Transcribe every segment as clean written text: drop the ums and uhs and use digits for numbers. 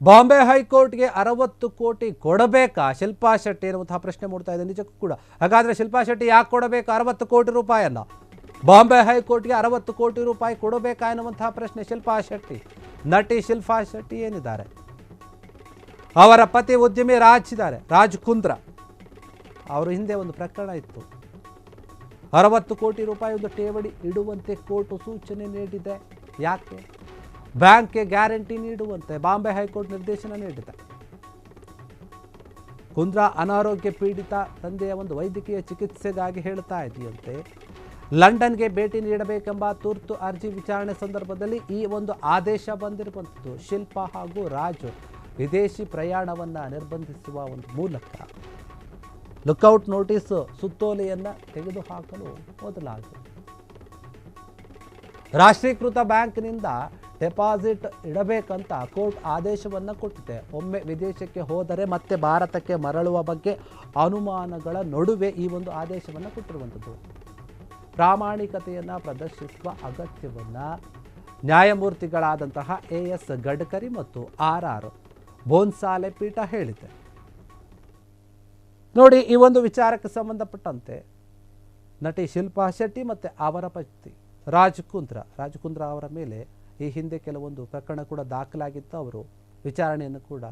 ಬಾಂಬೆ ಹೈಕೋರ್ಟ್ಗೆ 60 ಕೋಟಿ ಕೊಡಬೇಕಾ ಶಿಲ್ಪಾ ಶೆಟ್ಟಿ ಎನ್ನುವಂತಹ ಪ್ರಶ್ನೆ ಮೂಡ್ತಾ ಇದೆ ನಿಜಕ್ಕೂ ಕೂಡ. ಹಾಗಾದ್ರೆ ಶಿಲ್ಪಾ ಶೆಟ್ಟಿ ಯಾಕೆ ಕೊಡಬೇಕು 60 ಕೋಟಿ ರೂಪಾಯಿಯನ್ನ? ಬಾಂಬೆ ಹೈಕೋರ್ಟ್ಗೆ 60 ಕೋಟಿ ರೂಪಾಯಿ ಕೊಡಬೇಕಾ ಎನ್ನುವಂತಹ ಪ್ರಶ್ನೆ ಶಿಲ್ಪಾ ಶೆಟ್ಟಿ, ನಟಿ ಶಿಲ್ಪಾ ಶೆಟ್ಟಿ ಏನಿದ್ದಾರೆ, ಅವರ ಪತಿ ಉದ್ಯಮಿ ರಾಜ್ ಕುಂದ್ರಾ ಅವರ ಹಿಂದೆ ಒಂದು ಪ್ರಕರಣ ಇತ್ತು. 60 ಕೋಟಿ ರೂಪಾಯಿ ಒಂದು ಠೇವಣಿ ಇಡುವಂತೆ ಕೋರ್ಟ್ ಸೂಚನೆ ನೀಡಿದೆ. ಯಾಕೆ? ಬ್ಯಾಂಕ್ಗೆ ಗ್ಯಾರಂಟಿ ನೀಡುವಂತೆ ಬಾಂಬೆ ಹೈಕೋರ್ಟ್ ನಿರ್ದೇಶನ ನೀಡಿದೆ. ಕುಂದ್ರಾ ಅನಾರೋಗ್ಯ ಪೀಡಿತ ತಂದೆಯ ಒಂದು ವೈದ್ಯಕೀಯ ಚಿಕಿತ್ಸೆಗಾಗಿ ಹೇಳ್ತಾ ಇದೆಯಂತೆ. ಲಂಡನ್ಗೆ ಭೇಟಿ ನೀಡಬೇಕೆಂಬ ತುರ್ತು ಅರ್ಜಿ ವಿಚಾರಣೆ ಸಂದರ್ಭದಲ್ಲಿ ಈ ಒಂದು ಆದೇಶ ಬಂದಿರುವಂಥದ್ದು. ಶಿಲ್ಪಾ ಹಾಗೂ ರಾಜು ವಿದೇಶಿ ಪ್ರಯಾಣವನ್ನು ನಿರ್ಬಂಧಿಸುವ ಒಂದು ಮೂಲಕ ಲುಕ್ಔಟ್ ನೋಟಿಸ್ ಸುತ್ತೋಲೆಯನ್ನು ತೆಗೆದುಹಾಕಲು ಮೊದಲಾಗಿದೆ. ರಾಷ್ಟ್ರೀಕೃತ ಬ್ಯಾಂಕ್ನಿಂದ ಡೆಪಾಸಿಟ್ ಇಡಬೇಕಂತ ಕೋರ್ಟ್ ಆದೇಶವನ್ನು ಕೊಟ್ಟಿದೆ. ಒಮ್ಮೆ ವಿದೇಶಕ್ಕೆ ಹೋದರೆ ಮತ್ತೆ ಭಾರತಕ್ಕೆ ಮರಳುವ ಬಗ್ಗೆ ಅನುಮಾನಗಳ ನಡುವೆ ಈ ಒಂದು ಆದೇಶವನ್ನು ಕೊಟ್ಟಿರುವಂಥದ್ದು. ಪ್ರಾಮಾಣಿಕತೆಯನ್ನು ಪ್ರದರ್ಶಿಸುವ ಅಗತ್ಯವನ್ನು ನ್ಯಾಯಮೂರ್ತಿಗಳಾದಂತಹ ಎಎಸ್ ಗಡ್ಕರಿ ಮತ್ತು ಆರ್ ಬೋನ್ಸಾಲೆ ಪೀಠ ಹೇಳಿದೆ. ನೋಡಿ, ಈ ಒಂದು ವಿಚಾರಕ್ಕೆ ಸಂಬಂಧಪಟ್ಟಂತೆ ನಟಿ ಶಿಲ್ಪಾ ಶೆಟ್ಟಿ ಮತ್ತು ಅವರ ಪತಿ ರಾಜ್ ಕುಂದ್ರಾ ಅವರ ಮೇಲೆ ಈ ಹಿಂದೆ ಕೆಲವೊಂದು ಪ್ರಕರಣ ಕೂಡ ದಾಖಲಾಗಿತ್ತು. ಅವರು ವಿಚಾರಣೆಯನ್ನು ಕೂಡ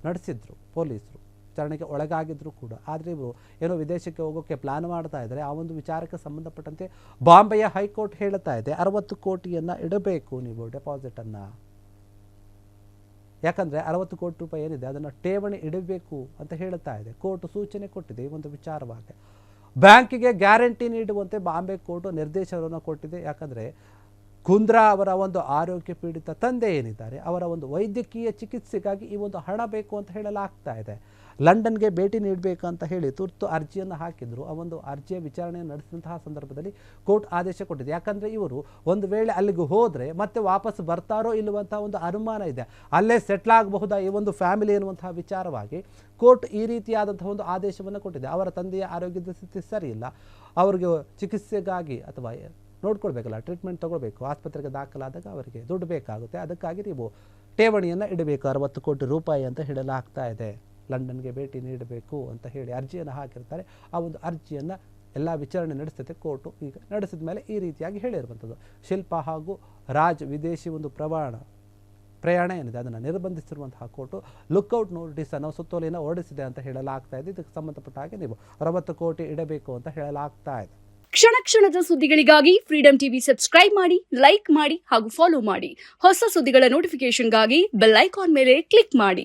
ನಡೆಸಿದ್ರು, ಪೊಲೀಸರು ವಿಚಾರಣೆಗೆ ಒಳಗಾಗಿದ್ರು ಕೂಡ. ಆದರೆ ಇವರು ಏನೋ ವಿದೇಶಕ್ಕೆ ಹೋಗೋಕ್ಕೆ ಪ್ಲಾನ್ ಮಾಡ್ತಾ ಇದ್ದಾರೆ. ಆ ಒಂದು ವಿಚಾರಕ್ಕೆ ಸಂಬಂಧಪಟ್ಟಂತೆ ಬಾಂಬೆಯ ಹೈಕೋರ್ಟ್ ಹೇಳ್ತಾ ಇದೆ 60 ಕೋಟಿಯನ್ನು ಇಡಬೇಕು ನೀವು ಡೆಪಾಸಿಟನ್ನು. ಯಾಕಂದರೆ 60 ಕೋಟಿ ರೂಪಾಯಿ ಏನಿದೆ ಅದನ್ನು ಠೇವಣಿ ಇಡಬೇಕು ಅಂತ ಹೇಳ್ತಾ ಇದೆ. ಕೋರ್ಟ್ ಸೂಚನೆ ಕೊಟ್ಟಿದೆ ಈ ಒಂದು ವಿಚಾರವಾಗಿ. ಬ್ಯಾಂಕಿಗೆ ಗ್ಯಾರಂಟಿ ನೀಡುವಂತೆ ಬಾಂಬೆ ಕೋರ್ಟ್ ನಿರ್ದೇಶನವನ್ನು ಕೊಟ್ಟಿದೆ. ಯಾಕಂದರೆ ಕುಂದ್ರಾ ಅವರ ಒಂದು ಆರೋಗ್ಯ ಪೀಡಿತ ತಂದೆ ಏನಿದ್ದಾರೆ ಅವರ ಒಂದು ವೈದ್ಯಕೀಯ ಚಿಕಿತ್ಸೆಗಾಗಿ ಈ ಒಂದು ಹಣ ಬೇಕು ಅಂತ ಹೇಳಲಾಗ್ತಾ ಇದೆ. ಲಂಡನ್ಗೆ ಭೇಟಿ ನೀಡಬೇಕಂತ ಹೇಳಿ ತುರ್ತು ಅರ್ಜಿಯನ್ನು ಹಾಕಿದ್ರು. ಆ ಒಂದು ಅರ್ಜಿಯ ವಿಚಾರಣೆಯನ್ನು ನಡೆಸಿದಂತಹ ಸಂದರ್ಭದಲ್ಲಿ ಕೋರ್ಟ್ ಆದೇಶ ಕೊಟ್ಟಿದೆ. ಯಾಕಂದರೆ ಇವರು ಒಂದು ವೇಳೆ ಅಲ್ಲಿಗೆ ಹೋದರೆ ಮತ್ತೆ ವಾಪಸ್ ಬರ್ತಾರೋ ಇಲ್ಲುವಂತಹ ಒಂದು ಅನುಮಾನ ಇದೆ, ಅಲ್ಲೇ ಸೆಟ್ಲ್ ಆಗಬಹುದಾ ಈ ಒಂದು ಫ್ಯಾಮಿಲಿ ಎನ್ನುವಂತಹ ವಿಚಾರವಾಗಿ ಕೋರ್ಟ್ ಈ ರೀತಿಯಾದಂತಹ ಒಂದು ಆದೇಶವನ್ನು ಕೊಟ್ಟಿದೆ. ಅವರ ತಂದೆಯ ಆರೋಗ್ಯದ ಸ್ಥಿತಿ ಸರಿ ಇಲ್ಲ, ಅವರಿಗೆ ಚಿಕಿತ್ಸೆಗಾಗಿ ಅಥವಾ ನೋಡ್ಕೊಳ್ಬೇಕಲ್ಲ, ಟ್ರೀಟ್ಮೆಂಟ್ ತಗೊಳ್ಬೇಕು, ಆಸ್ಪತ್ರೆಗೆ ದಾಖಲಾದಾಗ ಅವರಿಗೆ ದುಡ್ಡು ಬೇಕಾಗುತ್ತೆ. ಅದಕ್ಕಾಗಿ ನೀವು ಠೇವಣಿಯನ್ನು ಇಡಬೇಕು 60 ಕೋಟಿ ರೂಪಾಯಿ ಅಂತ ಹೇಳಲಾಗ್ತಾ ಇದೆ. ಲಂಡನ್ಗೆ ಭೇಟಿ ನೀಡಬೇಕು ಅಂತ ಹೇಳಿ ಅರ್ಜಿಯನ್ನು ಹಾಕಿರ್ತಾರೆ. ಆ ಒಂದು ಅರ್ಜಿಯನ್ನು ಎಲ್ಲ ವಿಚಾರಣೆ ನಡೆಸುತ್ತೆ ಕೋರ್ಟು. ಈಗ ನಡೆಸಿದ ಮೇಲೆ ಈ ರೀತಿಯಾಗಿ ಹೇಳಿರುವಂಥದ್ದು. ಶಿಲ್ಪಾ ಹಾಗೂ ರಾಜ್ ವಿದೇಶಿ ಒಂದು ಪ್ರಯಾಣ ಏನಿದೆ ಅದನ್ನು ನಿರ್ಬಂಧಿಸಿರುವಂತಹ ಕೋರ್ಟು ಲುಕ್ಔಟ್ ನೋಟಿಸನ್ನು ಸುತ್ತೋಲೆಯನ್ನು ಹೊರಡಿಸಿದೆ ಅಂತ ಹೇಳಲಾಗ್ತಾ ಇದೆ. ಇದಕ್ಕೆ ಸಂಬಂಧಪಟ್ಟ ಹಾಗೆ ನೀವು 60 ಕೋಟಿ ಇಡಬೇಕು ಅಂತ ಹೇಳಲಾಗ್ತಾ ಇದೆ. ಕ್ಷಣ ಕ್ಷಣದ ಸುದ್ದಿಗಳಿಗಾಗಿ ಫ್ರೀಡಂ ಟಿವಿ ಸಬ್ಸ್ಕ್ರೈಬ್ ಮಾಡಿ, ಲೈಕ್ ಮಾಡಿ ಹಾಗೂ ಫಾಲೋ ಮಾಡಿ. ಹೊಸ ಸುದ್ದಿಗಳ ನೋಟಿಫಿಕೇಶನ್ಗಾಗಿ ಬೆಲ್ ಐಕಾನ್ ಮೇಲೆ ಕ್ಲಿಕ್ ಮಾಡಿ.